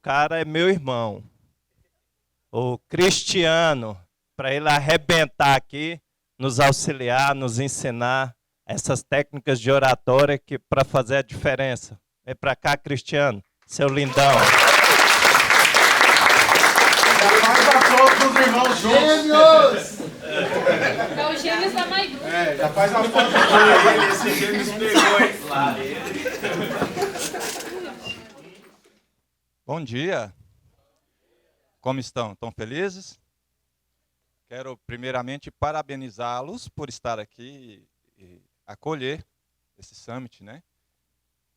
cara é meu irmão, o Cristiano, para ele arrebentar aqui, nos auxiliar, nos ensinar essas técnicas de oratória que para fazer a diferença. Vem para cá, Cristiano, seu lindão. Já faz aplauso dos irmãos juntos. É o Gêmeos da Maidu. Já faz uma foto com ele. Esse Gêmeos pegou, hein? Bom dia. Como estão? Estão felizes? Quero primeiramente parabenizá-los por estar aqui e acolher esse summit, né?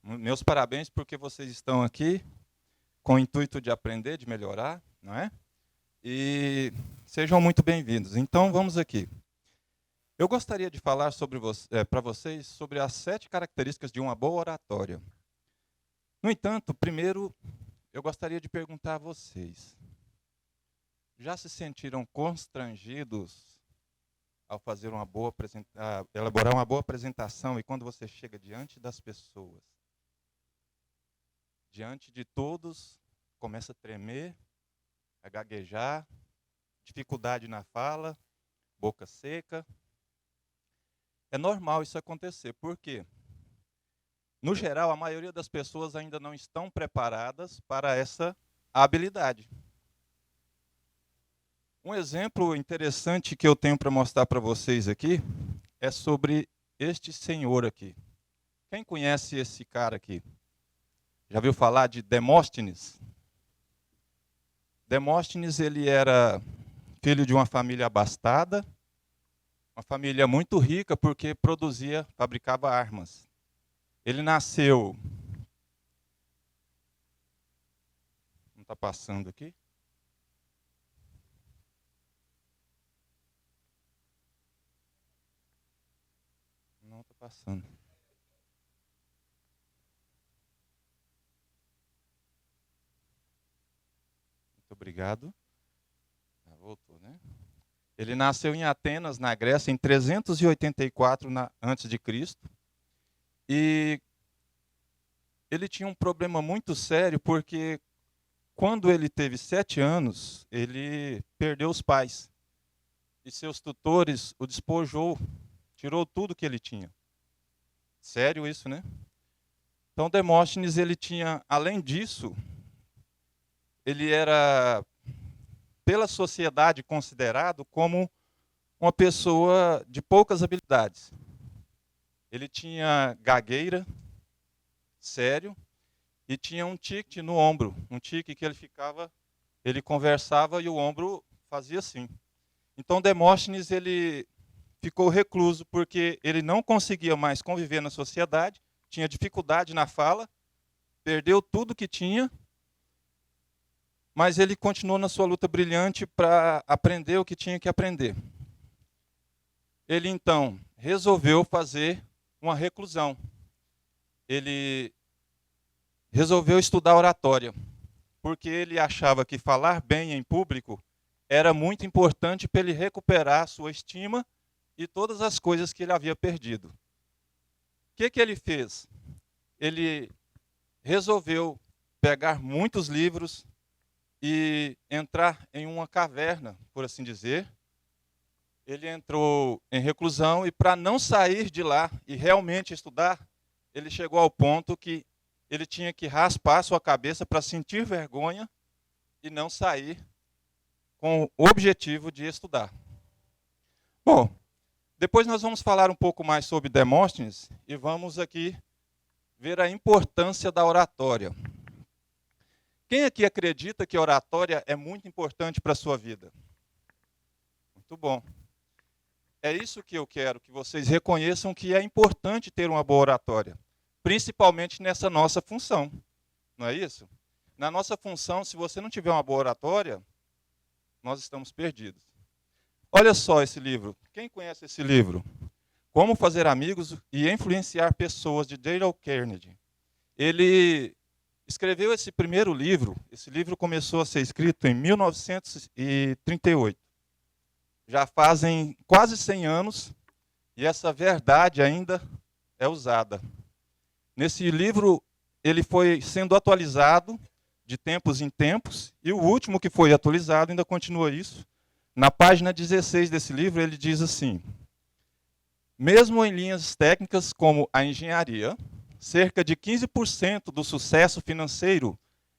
Meus parabéns porque vocês estão aqui com o intuito de aprender, de melhorar, não é? E sejam muito bem-vindos. Então, vamos aqui. Eu gostaria de falar para vocês sobre as 7 características de uma boa oratória. No entanto, primeiro, eu gostaria de perguntar a vocês: já se sentiram constrangidos ao fazer elaborar uma boa apresentação e quando você chega diante das pessoas, diante de todos, começa a tremer, a gaguejar, dificuldade na fala, boca seca? É normal isso acontecer. Por quê? No geral, a maioria das pessoas ainda não estão preparadas para essa habilidade. Um exemplo interessante que eu tenho para mostrar para vocês aqui é sobre este senhor aqui. Quem conhece esse cara aqui? Já ouviu falar de Demóstenes? Demóstenes, ele era filho de uma família abastada, uma família muito rica porque fabricava armas. Ele nasceu... Não está passando aqui? Não está passando. Muito obrigado. Voltou, né? Ele nasceu em Atenas, na Grécia, em 384 a.C. E ele tinha um problema muito sério, porque quando ele teve 7 anos, ele perdeu os pais. E seus tutores o despojou, tirou tudo que ele tinha. Sério isso, né? Então, Demóstenes, ele tinha, além disso, ele era, pela sociedade, considerado como uma pessoa de poucas habilidades. Ele tinha gagueira, sério, e tinha um tique no ombro, um tique que ele conversava e o ombro fazia assim. Então, Demóstenes, ele ficou recluso porque ele não conseguia mais conviver na sociedade, tinha dificuldade na fala, perdeu tudo que tinha, mas ele continuou na sua luta brilhante para aprender o que tinha que aprender. Ele, então, resolveu fazer uma reclusão. Ele resolveu estudar oratória, porque ele achava que falar bem em público era muito importante para ele recuperar a sua estima e todas as coisas que ele havia perdido. O que ele fez? Ele resolveu pegar muitos livros e entrar em uma caverna, por assim dizer. Ele entrou em reclusão e, para não sair de lá e realmente estudar, ele chegou ao ponto que ele tinha que raspar sua cabeça para sentir vergonha e não sair com o objetivo de estudar. Bom, depois nós vamos falar um pouco mais sobre Demóstenes e vamos aqui ver a importância da oratória. Quem aqui acredita que a oratória é muito importante para a sua vida? Muito bom. É isso que eu quero, que vocês reconheçam que é importante ter uma boa oratória, principalmente nessa nossa função, não é isso? Na nossa função, se você não tiver uma boa oratória, nós estamos perdidos. Olha só esse livro. Quem conhece esse livro? Como Fazer Amigos e Influenciar Pessoas, de Dale Carnegie. Ele escreveu esse primeiro livro. Esse livro começou a ser escrito em 1938. Já fazem quase 100 anos e essa verdade ainda é usada. Nesse livro, ele foi sendo atualizado de tempos em tempos, e o último que foi atualizado ainda continua isso. Na página 16 desse livro, ele diz assim: mesmo em linhas técnicas como a engenharia, cerca de 15% do sucesso financeiro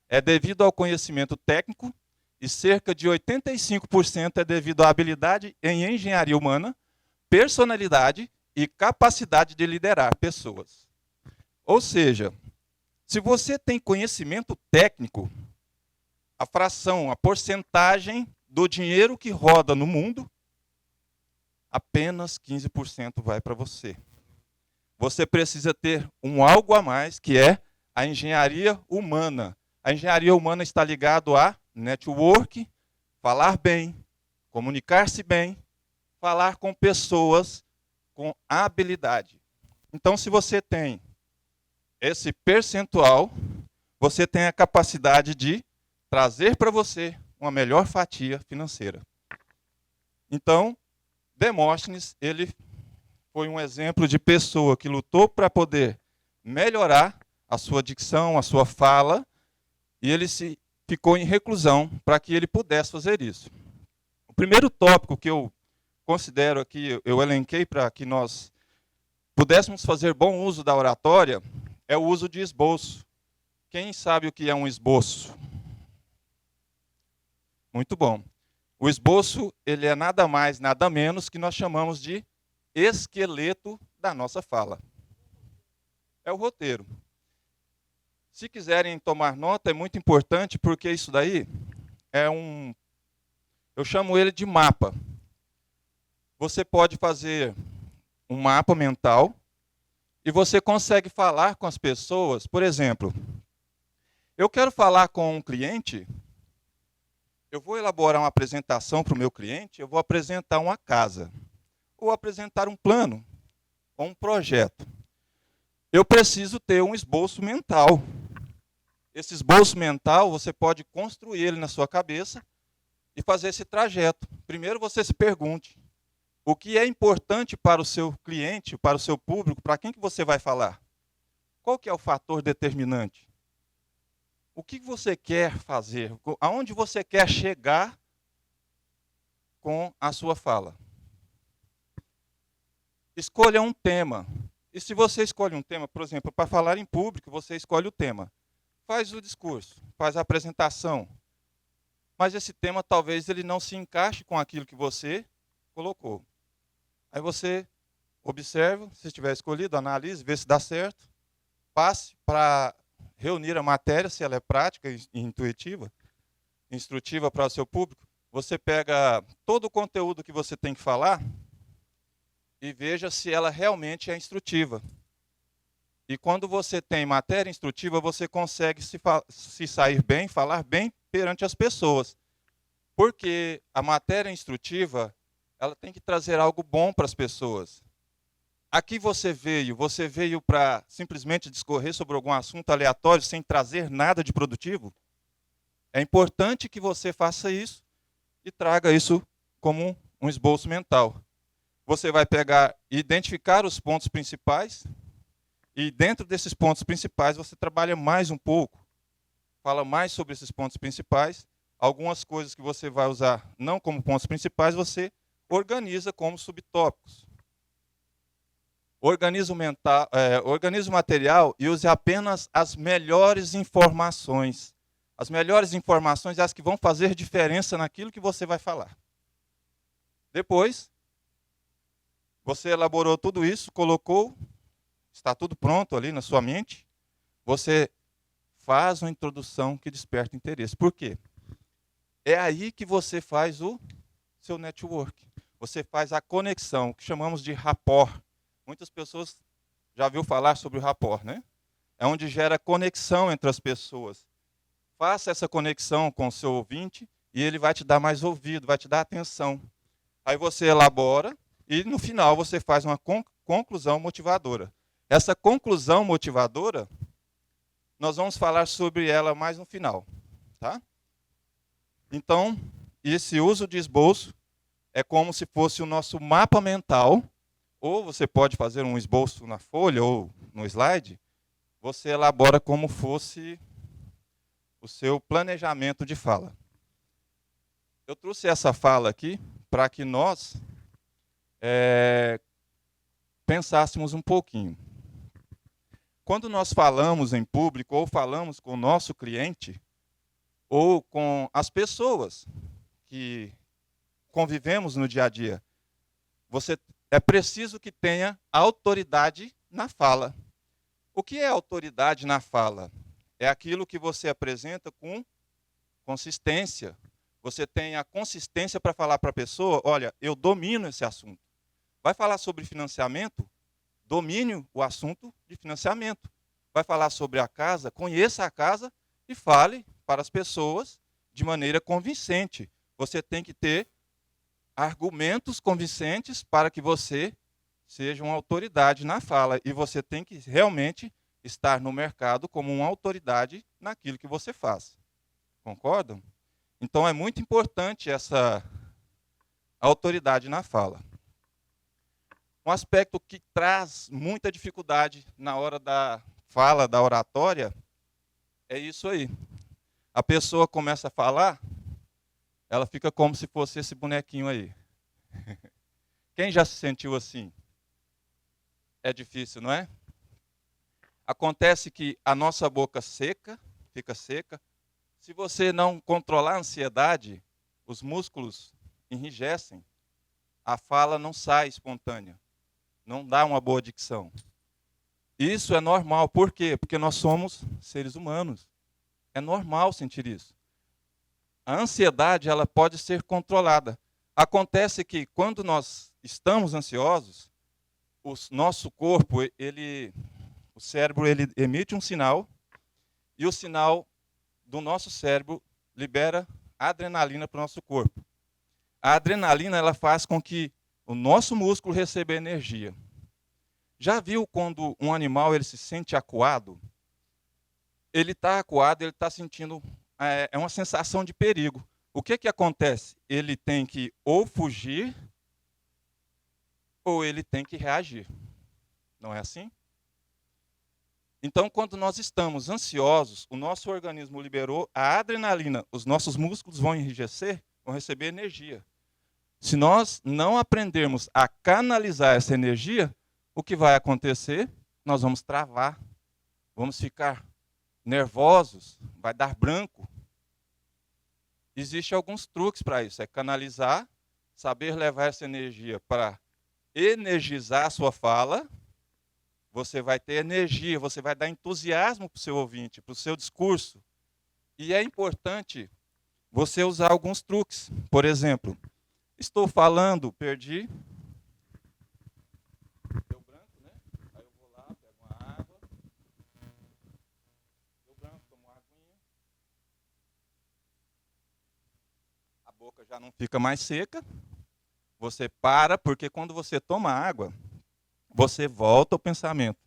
é devido ao conhecimento técnico e cerca de 85% é devido à habilidade em engenharia humana, personalidade e capacidade de liderar pessoas. Ou seja, se você tem conhecimento técnico, a fração, a porcentagem do dinheiro que roda no mundo, apenas 15% vai para você. Você precisa ter um algo a mais, que é a engenharia humana. A engenharia humana está ligada a network, falar bem, comunicar-se bem, falar com pessoas com habilidade. Então, se você tem esse percentual, você tem a capacidade de trazer para você uma melhor fatia financeira. Então, Demóstenes, ele foi um exemplo de pessoa que lutou para poder melhorar a sua dicção, a sua fala, e ele ficou em reclusão para que ele pudesse fazer isso. O primeiro tópico que eu considero aqui, eu elenquei para que nós pudéssemos fazer bom uso da oratória, é o uso de esboço. Quem sabe o que é um esboço? Muito bom. O esboço, ele é nada mais, nada menos que nós chamamos de esqueleto da nossa fala. É o roteiro. Se quiserem tomar nota, é muito importante, porque isso daí é eu chamo ele de mapa. Você pode fazer um mapa mental e você consegue falar com as pessoas. Por exemplo, eu quero falar com um cliente, eu vou elaborar uma apresentação para o meu cliente, eu vou apresentar uma casa, ou apresentar um plano, ou um projeto. Eu preciso ter um esboço mental. Esse esboço mental, você pode construir ele na sua cabeça e fazer esse trajeto. Primeiro você se pergunte, o que é importante para o seu cliente, para o seu público, para quem que você vai falar? Qual que é o fator determinante? O que você quer fazer? Aonde você quer chegar com a sua fala? Escolha um tema. E se você escolhe um tema, por exemplo, para falar em público, você escolhe o tema. Faz o discurso, faz a apresentação. Mas esse tema talvez ele não se encaixe com aquilo que você colocou. Aí você observa, se tiver escolhido, analise, vê se dá certo. Passe para reunir a matéria, se ela é prática e intuitiva, instrutiva para o seu público. Você pega todo o conteúdo que você tem que falar e veja se ela realmente é instrutiva. E quando você tem matéria instrutiva, você consegue se sair bem, falar bem perante as pessoas. Porque a matéria instrutiva, ela tem que trazer algo bom para as pessoas. Aqui você veio para simplesmente discorrer sobre algum assunto aleatório, sem trazer nada de produtivo? É importante que você faça isso e traga isso como um esboço mental. Você vai pegar e identificar os pontos principais, e dentro desses pontos principais você trabalha mais um pouco, fala mais sobre esses pontos principais. Algumas coisas que você vai usar não como pontos principais, você organiza como subtópicos. Organize o material e use apenas as melhores informações. As melhores informações, as que vão fazer diferença naquilo que você vai falar. Depois, você elaborou tudo isso, colocou, está tudo pronto ali na sua mente, você faz uma introdução que desperta interesse. Por quê? É aí que você faz o seu network. Você faz a conexão, que chamamos de rapport. Muitas pessoas já ouviram falar sobre o rapport, né? É onde gera conexão entre as pessoas. Faça essa conexão com o seu ouvinte e ele vai te dar mais ouvido, vai te dar atenção. Aí você elabora e no final você faz uma conclusão motivadora. Essa conclusão motivadora, nós vamos falar sobre ela mais no final, tá? Então, esse uso de esboço é como se fosse o nosso mapa mental, ou você pode fazer um esboço na folha ou no slide, você elabora como fosse o seu planejamento de fala. Eu trouxe essa fala aqui para que nós pensássemos um pouquinho. Quando nós falamos em público ou falamos com o nosso cliente ou com as pessoas que convivemos no dia a dia, é preciso que tenha autoridade na fala. O que é autoridade na fala? É aquilo que você apresenta com consistência. Você tem a consistência para falar para a pessoa, olha, eu domino esse assunto. Vai falar sobre financiamento? Domine o assunto de financiamento. Vai falar sobre a casa? Conheça a casa e fale para as pessoas de maneira convincente. Você tem que ter argumentos convincentes para que você seja uma autoridade na fala. E você tem que realmente estar no mercado como uma autoridade naquilo que você faz. Concordam? Então é muito importante essa autoridade na fala. Um aspecto que traz muita dificuldade na hora da fala, da oratória, é isso aí. A pessoa começa a falar, ela fica como se fosse esse bonequinho aí. Quem já se sentiu assim? É difícil, não é? Acontece que a nossa boca fica seca. Se você não controlar a ansiedade, os músculos enrijecem, a fala não sai espontânea. Não dá uma boa dicção. Isso é normal. Por quê? Porque nós somos seres humanos. É normal sentir isso. A ansiedade, ela pode ser controlada. Acontece que quando nós estamos ansiosos, o nosso corpo, o cérebro, ele emite um sinal, e o sinal do nosso cérebro libera adrenalina para o nosso corpo. A adrenalina, ela faz com que o nosso músculo recebe energia. Já viu quando um animal ele se sente acuado? Ele está acuado, ele está sentindo uma sensação de perigo. O que acontece? Ele tem que ou fugir ou ele tem que reagir. Não é assim? Então, quando nós estamos ansiosos, o nosso organismo liberou a adrenalina, os nossos músculos vão enrijecer, vão receber energia. Se nós não aprendermos a canalizar essa energia, o que vai acontecer? Nós vamos travar, vamos ficar nervosos, vai dar branco. Existem alguns truques para isso, é canalizar, saber levar essa energia para energizar a sua fala. Você vai ter energia, você vai dar entusiasmo para o seu ouvinte, para o seu discurso. E é importante você usar alguns truques. Por exemplo, estou falando, perdi. Deu branco, né? Aí eu vou lá, pego uma água. Deu branco, tomo uma aguinha. A boca já não fica mais seca. Você para, porque quando você toma água, você volta ao pensamento.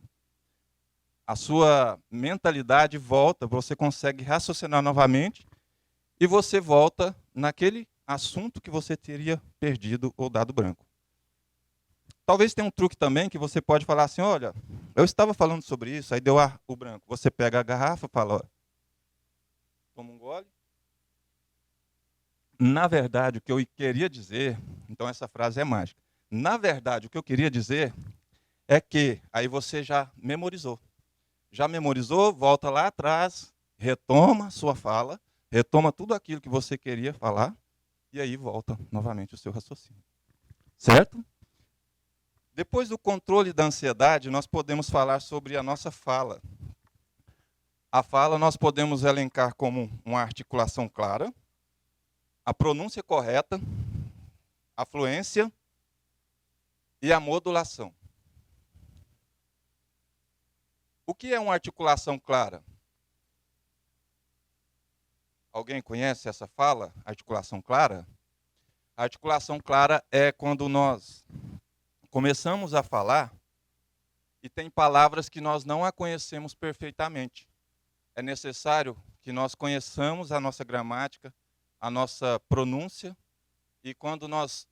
A sua mentalidade volta, você consegue raciocinar novamente e você volta naquele assunto que você teria perdido ou dado branco. Talvez tenha um truque também que você pode falar assim, olha, eu estava falando sobre isso, aí deu o branco. Você pega a garrafa e fala, ó, toma um gole. Na verdade, o que eu queria dizer, então essa frase é mágica. Na verdade, o que eu queria dizer é que aí você já memorizou. Já memorizou, volta lá atrás, retoma sua fala, retoma tudo aquilo que você queria falar, e aí volta novamente o seu raciocínio. Certo? Depois do controle da ansiedade, nós podemos falar sobre a nossa fala. A fala nós podemos elencar como uma articulação clara, a pronúncia correta, a fluência e a modulação. O que é uma articulação clara? Alguém conhece essa fala, articulação clara? A articulação clara é quando nós começamos a falar e tem palavras que nós não a conhecemos perfeitamente. É necessário que nós conheçamos a nossa gramática, a nossa pronúncia, e quando nós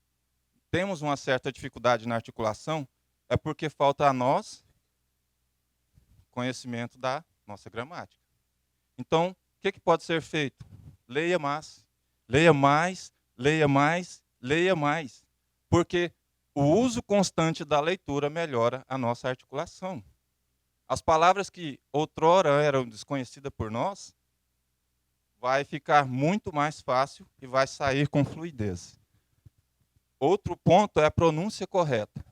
temos uma certa dificuldade na articulação, é porque falta a nós conhecimento da nossa gramática. Então, que pode ser feito? Leia mais, leia mais, leia mais, leia mais. Porque o uso constante da leitura melhora a nossa articulação. As palavras que outrora eram desconhecidas por nós, vai ficar muito mais fácil e vai sair com fluidez. Outro ponto é a pronúncia correta.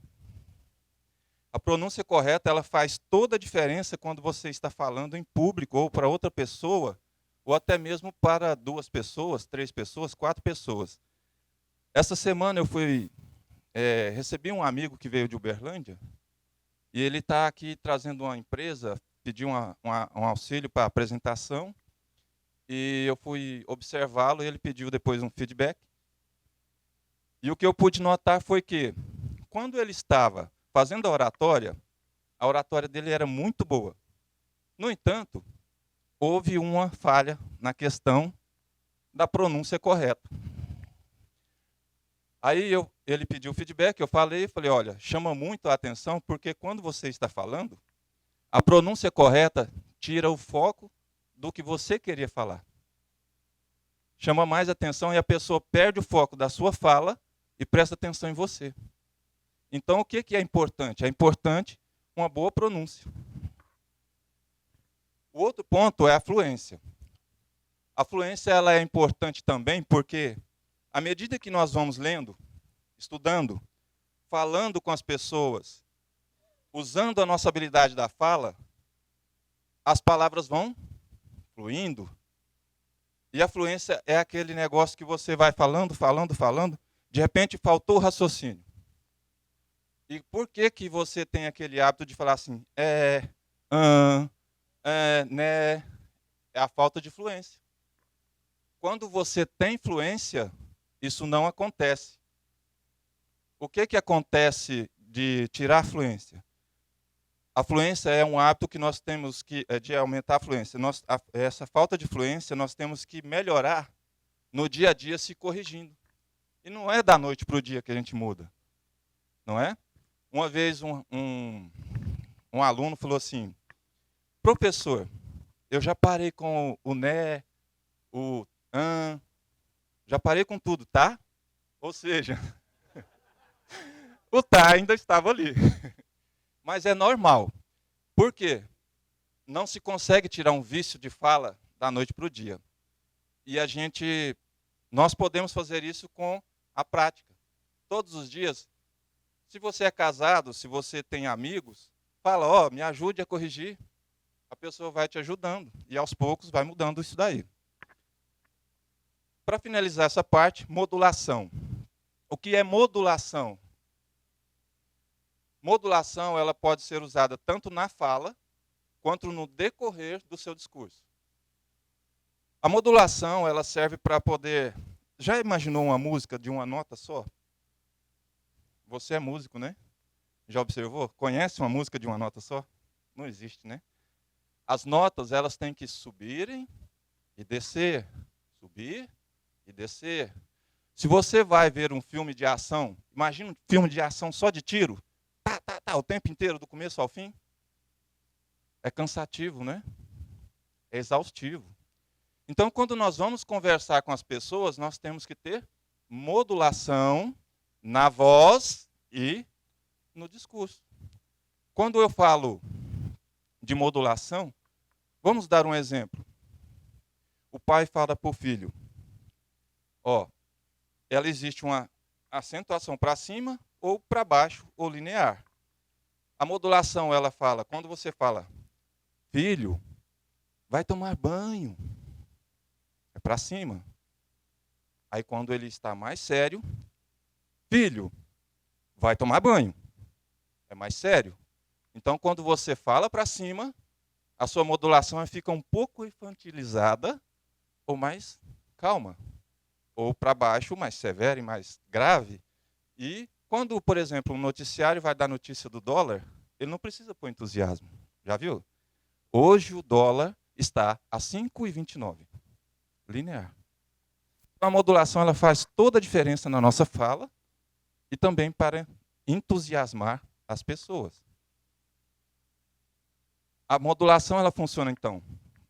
A pronúncia correta, ela faz toda a diferença quando você está falando em público ou para outra pessoa, ou até mesmo para 2 pessoas, 3 pessoas, 4 pessoas. Essa semana eu recebi um amigo que veio de Uberlândia, e ele está aqui trazendo uma empresa, pediu um auxílio para a apresentação, e eu fui observá-lo, e ele pediu depois um feedback. E o que eu pude notar foi que, quando ele estava fazendo a oratória dele era muito boa. No entanto, houve uma falha na questão da pronúncia correta. Aí ele pediu feedback, eu falei, olha, chama muito a atenção, porque quando você está falando, a pronúncia correta tira o foco do que você queria falar. Chama mais atenção e a pessoa perde o foco da sua fala e presta atenção em você. Então, o que é importante? É importante uma boa pronúncia. O outro ponto é a fluência. A fluência ela é importante também porque, à medida que nós vamos lendo, estudando, falando com as pessoas, usando a nossa habilidade da fala, as palavras vão fluindo. E a fluência é aquele negócio que você vai falando, de repente faltou o raciocínio. E por que você tem aquele hábito de falar assim, né? É a falta de fluência. Quando você tem fluência, isso não acontece. O que acontece de tirar a fluência? A fluência é um hábito que nós temos de aumentar a fluência. Essa falta de fluência nós temos que melhorar no dia a dia se corrigindo. E não é da noite para o dia que a gente muda. Não é? Uma vez um aluno falou assim, professor, eu já parei com o né, o já parei com tudo, tá? Ou seja, o tá ainda estava ali. Mas é normal. Por quê? Não se consegue tirar um vício de fala da noite para o dia. E nós podemos fazer isso com a prática. Todos os dias, se você é casado, se você tem amigos, fala, me ajude a corrigir. A pessoa vai te ajudando e aos poucos vai mudando isso daí. Para finalizar essa parte, modulação. O que é modulação? Modulação ela pode ser usada tanto na fala, quanto no decorrer do seu discurso. A modulação ela serve para poder... Já imaginou uma música de uma nota só? Você é músico, né? Já observou? Conhece uma música de uma nota só? Não existe, né? As notas elas têm que subirem e descer. Subir e descer. Se você vai ver um filme de ação, imagina um filme de ação só de tiro. O tempo inteiro, do começo ao fim. É cansativo, né? É exaustivo. Então, quando nós vamos conversar com as pessoas, nós temos que ter modulação na voz e no discurso. Quando eu falo de modulação, vamos dar um exemplo. O pai fala para o filho, ela existe uma acentuação para cima ou para baixo ou linear. A modulação, ela fala, quando você fala, filho, vai tomar banho, é para cima. Aí quando ele está mais sério, filho, vai tomar banho, é mais sério. Então quando você fala para cima, a sua modulação fica um pouco infantilizada ou mais calma. Ou para baixo, mais severa e mais grave. E quando, por exemplo, um noticiário vai dar notícia do dólar, ele não precisa pôr entusiasmo. Já viu? Hoje o dólar está a 5,29. Linear. A modulação ela faz toda a diferença na nossa fala e também para entusiasmar as pessoas. A modulação ela funciona, então,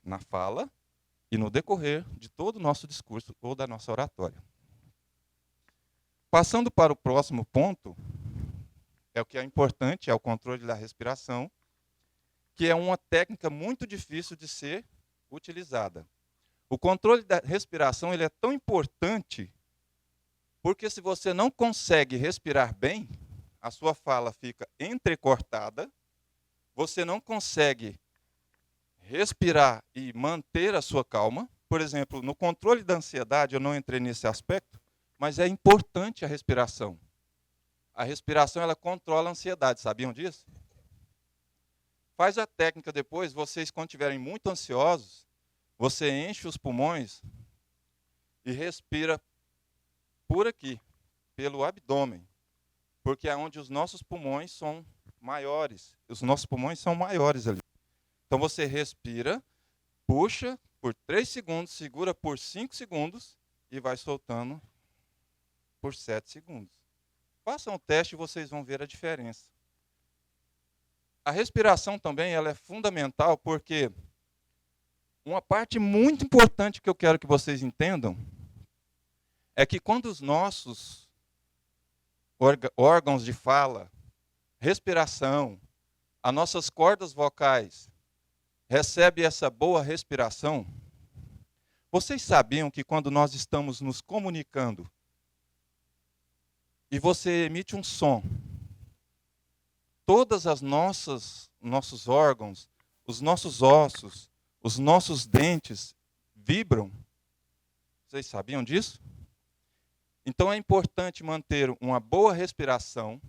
na fala e no decorrer de todo o nosso discurso ou da nossa oratória. Passando para o próximo ponto, é o que é importante, é o controle da respiração, que é uma técnica muito difícil de ser utilizada. O controle da respiração ele é tão importante porque se você não consegue respirar bem, a sua fala fica entrecortada, você não consegue respirar e manter a sua calma. Por exemplo, no controle da ansiedade, eu não entrei nesse aspecto, mas é importante a respiração. A respiração ela controla a ansiedade, sabiam disso? Faz a técnica depois, vocês quando estiverem muito ansiosos, você enche os pulmões e respira por aqui, pelo abdômen, porque é onde os nossos pulmões são maiores. Os nossos pulmões são maiores ali. Então você respira, puxa por 3 segundos, segura por 5 segundos e vai soltando por 7 segundos. Façam o teste e vocês vão ver a diferença. A respiração também ela é fundamental porque uma parte muito importante que eu quero que vocês entendam é que quando os nossos órgãos de fala, respiração, as nossas cordas vocais recebem essa boa respiração, vocês sabiam que quando nós estamos nos comunicando e você emite um som, todas as nossos órgãos, os nossos ossos, os nossos dentes vibram? Vocês sabiam disso? Então é importante manter uma boa respiração,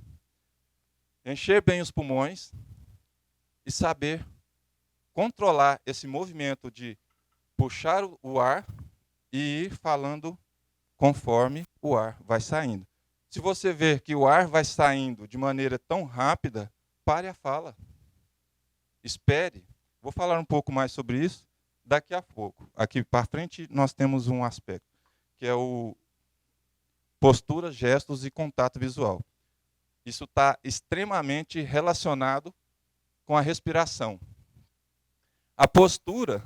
encher bem os pulmões e saber controlar esse movimento de puxar o ar e ir falando conforme o ar vai saindo. Se você ver que o ar vai saindo de maneira tão rápida, pare a fala. Espere. Vou falar um pouco mais sobre isso daqui a pouco. Aqui para frente nós temos um aspecto, que é o postura, gestos e contato visual. Isso está extremamente relacionado com a respiração. A postura,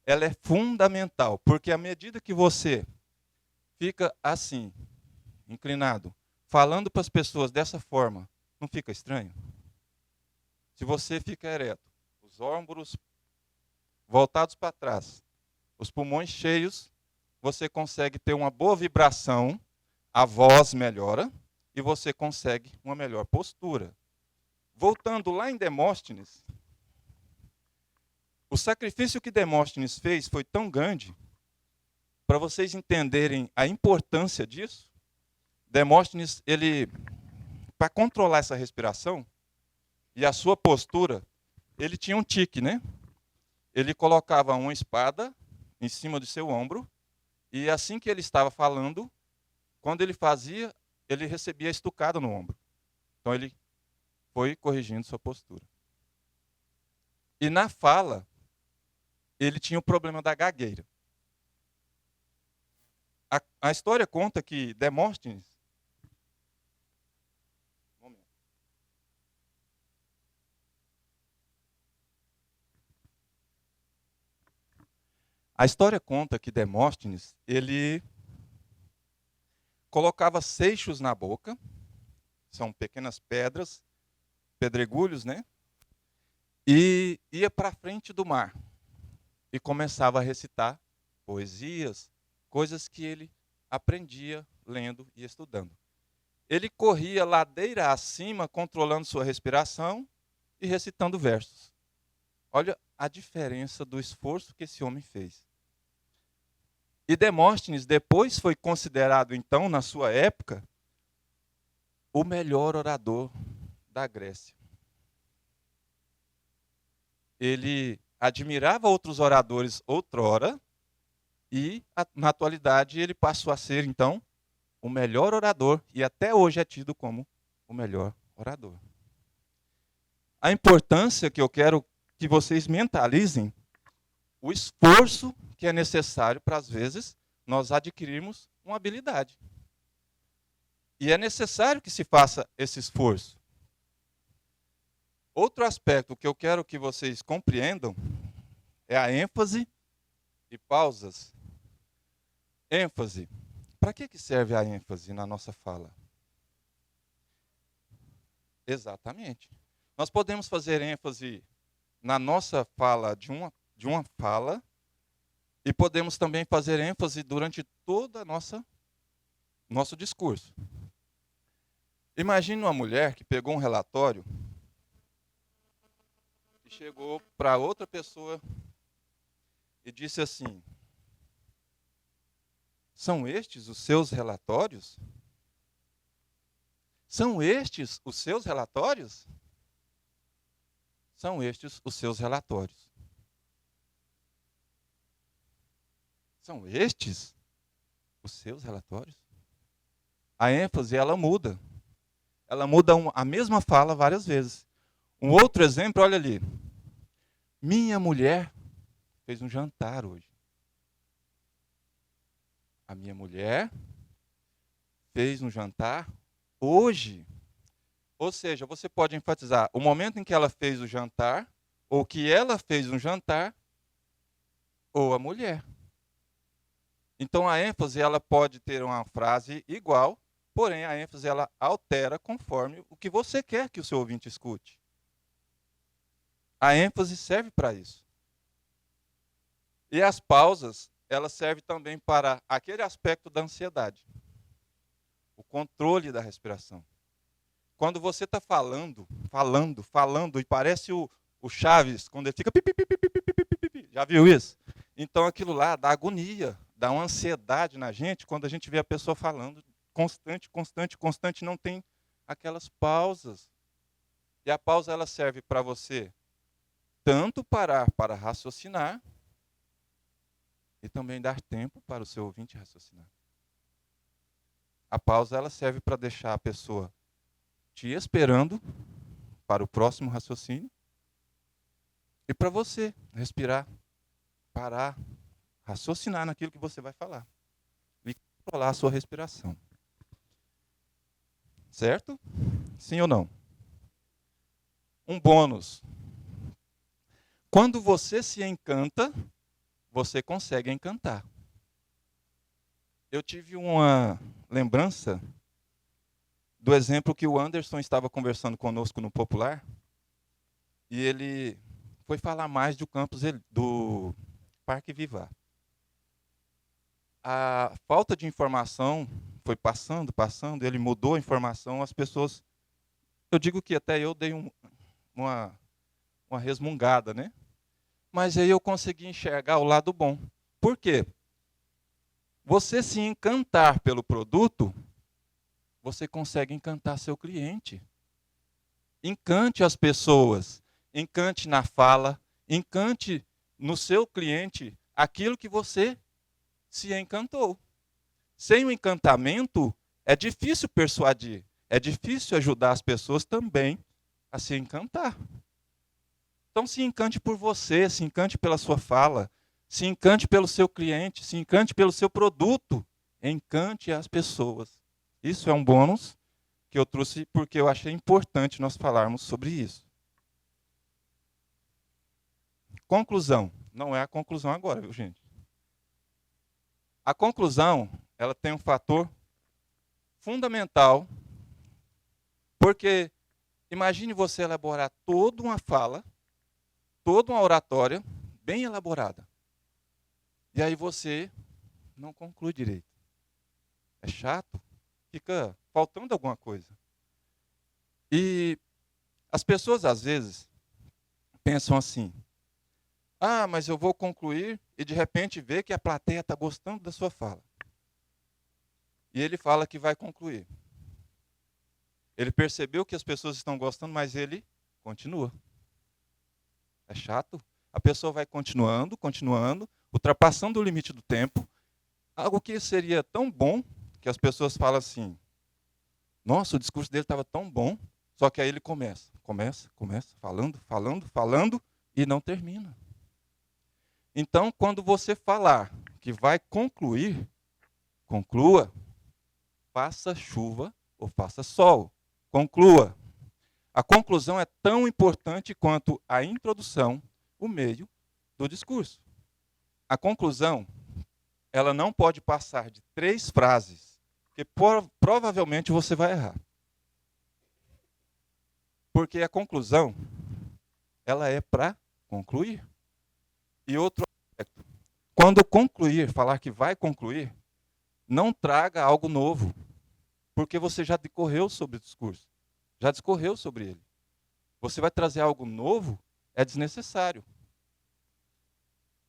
ela é fundamental, porque à medida que você fica assim, inclinado, falando para as pessoas dessa forma, não fica estranho? Se você fica ereto, os ombros voltados para trás, os pulmões cheios, você consegue ter uma boa vibração, a voz melhora e você consegue uma melhor postura. Voltando lá em Demóstenes, o sacrifício que Demóstenes fez foi tão grande, para vocês entenderem a importância disso, Demóstenes, para controlar essa respiração e a sua postura, ele tinha um tique, né? Ele colocava uma espada em cima do seu ombro, e assim que ele estava falando, quando ele fazia, ele recebia estucada no ombro. Então ele foi corrigindo sua postura. E na fala, ele tinha o problema da gagueira. A história conta que Demóstenes, ele colocava seixos na boca, são pequenas pedras, pedregulhos, né? E ia para frente do mar e começava a recitar poesias, coisas que ele aprendia lendo e estudando. Ele corria ladeira acima, controlando sua respiração e recitando versos. Olha a diferença do esforço que esse homem fez. E Demóstenes depois foi considerado, então, na sua época, o melhor orador da Grécia. Ele admirava outros oradores outrora e, na atualidade, ele passou a ser, então, o melhor orador e até hoje é tido como o melhor orador. A importância que eu quero que vocês mentalizem, o esforço que é necessário para, às vezes, nós adquirirmos uma habilidade. E é necessário que se faça esse esforço. Outro aspecto que eu quero que vocês compreendam é a ênfase e pausas. ênfase. Para que serve a ênfase na nossa fala? Exatamente. Nós podemos fazer ênfase na nossa fala de uma fala e podemos também fazer ênfase durante toda a nosso discurso. Imagine uma mulher que pegou um relatório e chegou para outra pessoa e disse assim: são estes os seus relatórios? São estes os seus relatórios? São estes os seus relatórios. São estes os seus relatórios? A ênfase, ela muda. Ela muda a mesma fala várias vezes. Um outro exemplo, olha ali. Minha mulher fez um jantar hoje. A minha mulher fez um jantar hoje. Ou seja, você pode enfatizar o momento em que ela fez o jantar, ou que ela fez um jantar, ou a mulher. Então a ênfase, ela pode ter uma frase igual, porém a ênfase, ela altera conforme o que você quer que o seu ouvinte escute. A ênfase serve para isso. E as pausas, elas servem também para aquele aspecto da ansiedade. O controle da respiração. Quando você está falando, e parece o Chaves, quando ele fica... Já viu isso? Então aquilo lá dá agonia, dá uma ansiedade na gente, quando a gente vê a pessoa falando constante, não tem aquelas pausas. E a pausa, ela serve para você tanto parar para raciocinar, e também dar tempo para o seu ouvinte raciocinar. A pausa, ela serve para deixar a pessoa te esperando para o próximo raciocínio e para você respirar, parar, raciocinar naquilo que você vai falar e controlar a sua respiração. Certo? Sim ou não? Um bônus. Quando você se encanta, você consegue encantar. Eu tive uma lembrança do exemplo que o Anderson estava conversando conosco no Popular, e ele foi falar mais do campus do Parque Vivar. A falta de informação foi passando, ele mudou a informação, as pessoas, eu digo que até eu dei uma resmungada, né? Mas aí eu consegui enxergar o lado bom. Por quê? Você se encantar pelo produto, você consegue encantar seu cliente. Encante as pessoas, encante na fala, encante no seu cliente aquilo que você se encantou. Sem o encantamento, é difícil persuadir, é difícil ajudar as pessoas também a se encantar. Então se encante por você, se encante pela sua fala, se encante pelo seu cliente, se encante pelo seu produto, encante as pessoas. Isso é um bônus que eu trouxe porque eu achei importante nós falarmos sobre isso. Conclusão. Não é a conclusão agora, viu, gente? A conclusão, ela tem um fator fundamental, porque imagine você elaborar toda uma fala, toda uma oratória bem elaborada. E aí você não conclui direito. É chato, fica faltando alguma coisa. E as pessoas, às vezes, pensam assim: ah, mas eu vou concluir, e de repente vê que a plateia está gostando da sua fala. E ele fala que vai concluir. Ele percebeu que as pessoas estão gostando, mas ele continua. É chato? A pessoa vai continuando, ultrapassando o limite do tempo. Algo que seria tão bom, que as pessoas falam assim: nossa, o discurso dele estava tão bom, só que aí ele começa, falando, e não termina. Então, quando você falar que vai concluir, conclua. Faça chuva ou faça sol. Conclua. A conclusão é tão importante quanto a introdução, o meio do discurso. a conclusão, ela não pode passar de 3 frases, porque provavelmente você vai errar. Porque a conclusão, ela é para concluir. E outro aspecto, quando concluir, falar que vai concluir, não traga algo novo, porque você já discorreu sobre o discurso, já discorreu sobre ele. Você vai trazer algo novo, é desnecessário.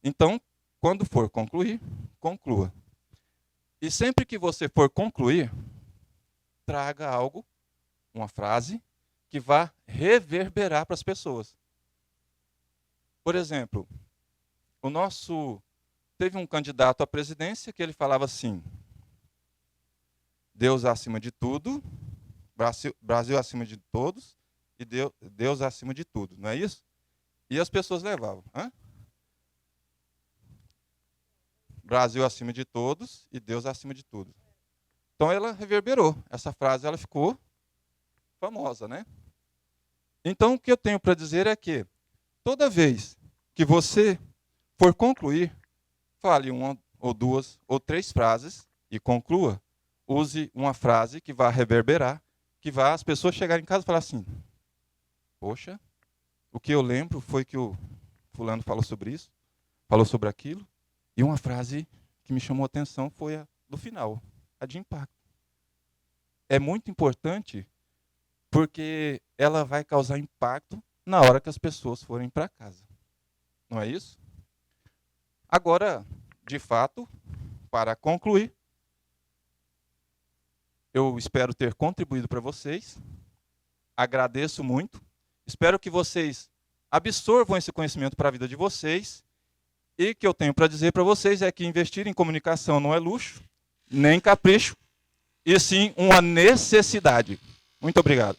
Então, quando for concluir, conclua. E sempre que você for concluir, traga algo, uma frase, que vá reverberar para as pessoas. Por exemplo, teve um candidato à presidência que ele falava assim: Deus acima de tudo, Brasil acima de todos e Deus acima de tudo, não é isso? E as pessoas levavam. Brasil acima de todos e Deus acima de tudo. Então ela reverberou. Essa frase ela ficou famosa, né? Então o que eu tenho para dizer é que toda vez que você for concluir, fale 1 ou 2 ou 3 frases e conclua. Use uma frase que vá reverberar, que vá as pessoas chegarem em casa e falar assim: poxa, o que eu lembro foi que o fulano falou sobre isso, falou sobre aquilo, e uma frase que me chamou a atenção foi a do final, a de impacto. É muito importante porque ela vai causar impacto na hora que as pessoas forem para casa. Não é isso? Agora, de fato, para concluir, eu espero ter contribuído para vocês. Agradeço muito. Espero que vocês absorvam esse conhecimento para a vida de vocês. E o que eu tenho para dizer para vocês é que investir em comunicação não é luxo, nem capricho, e sim uma necessidade. Muito obrigado.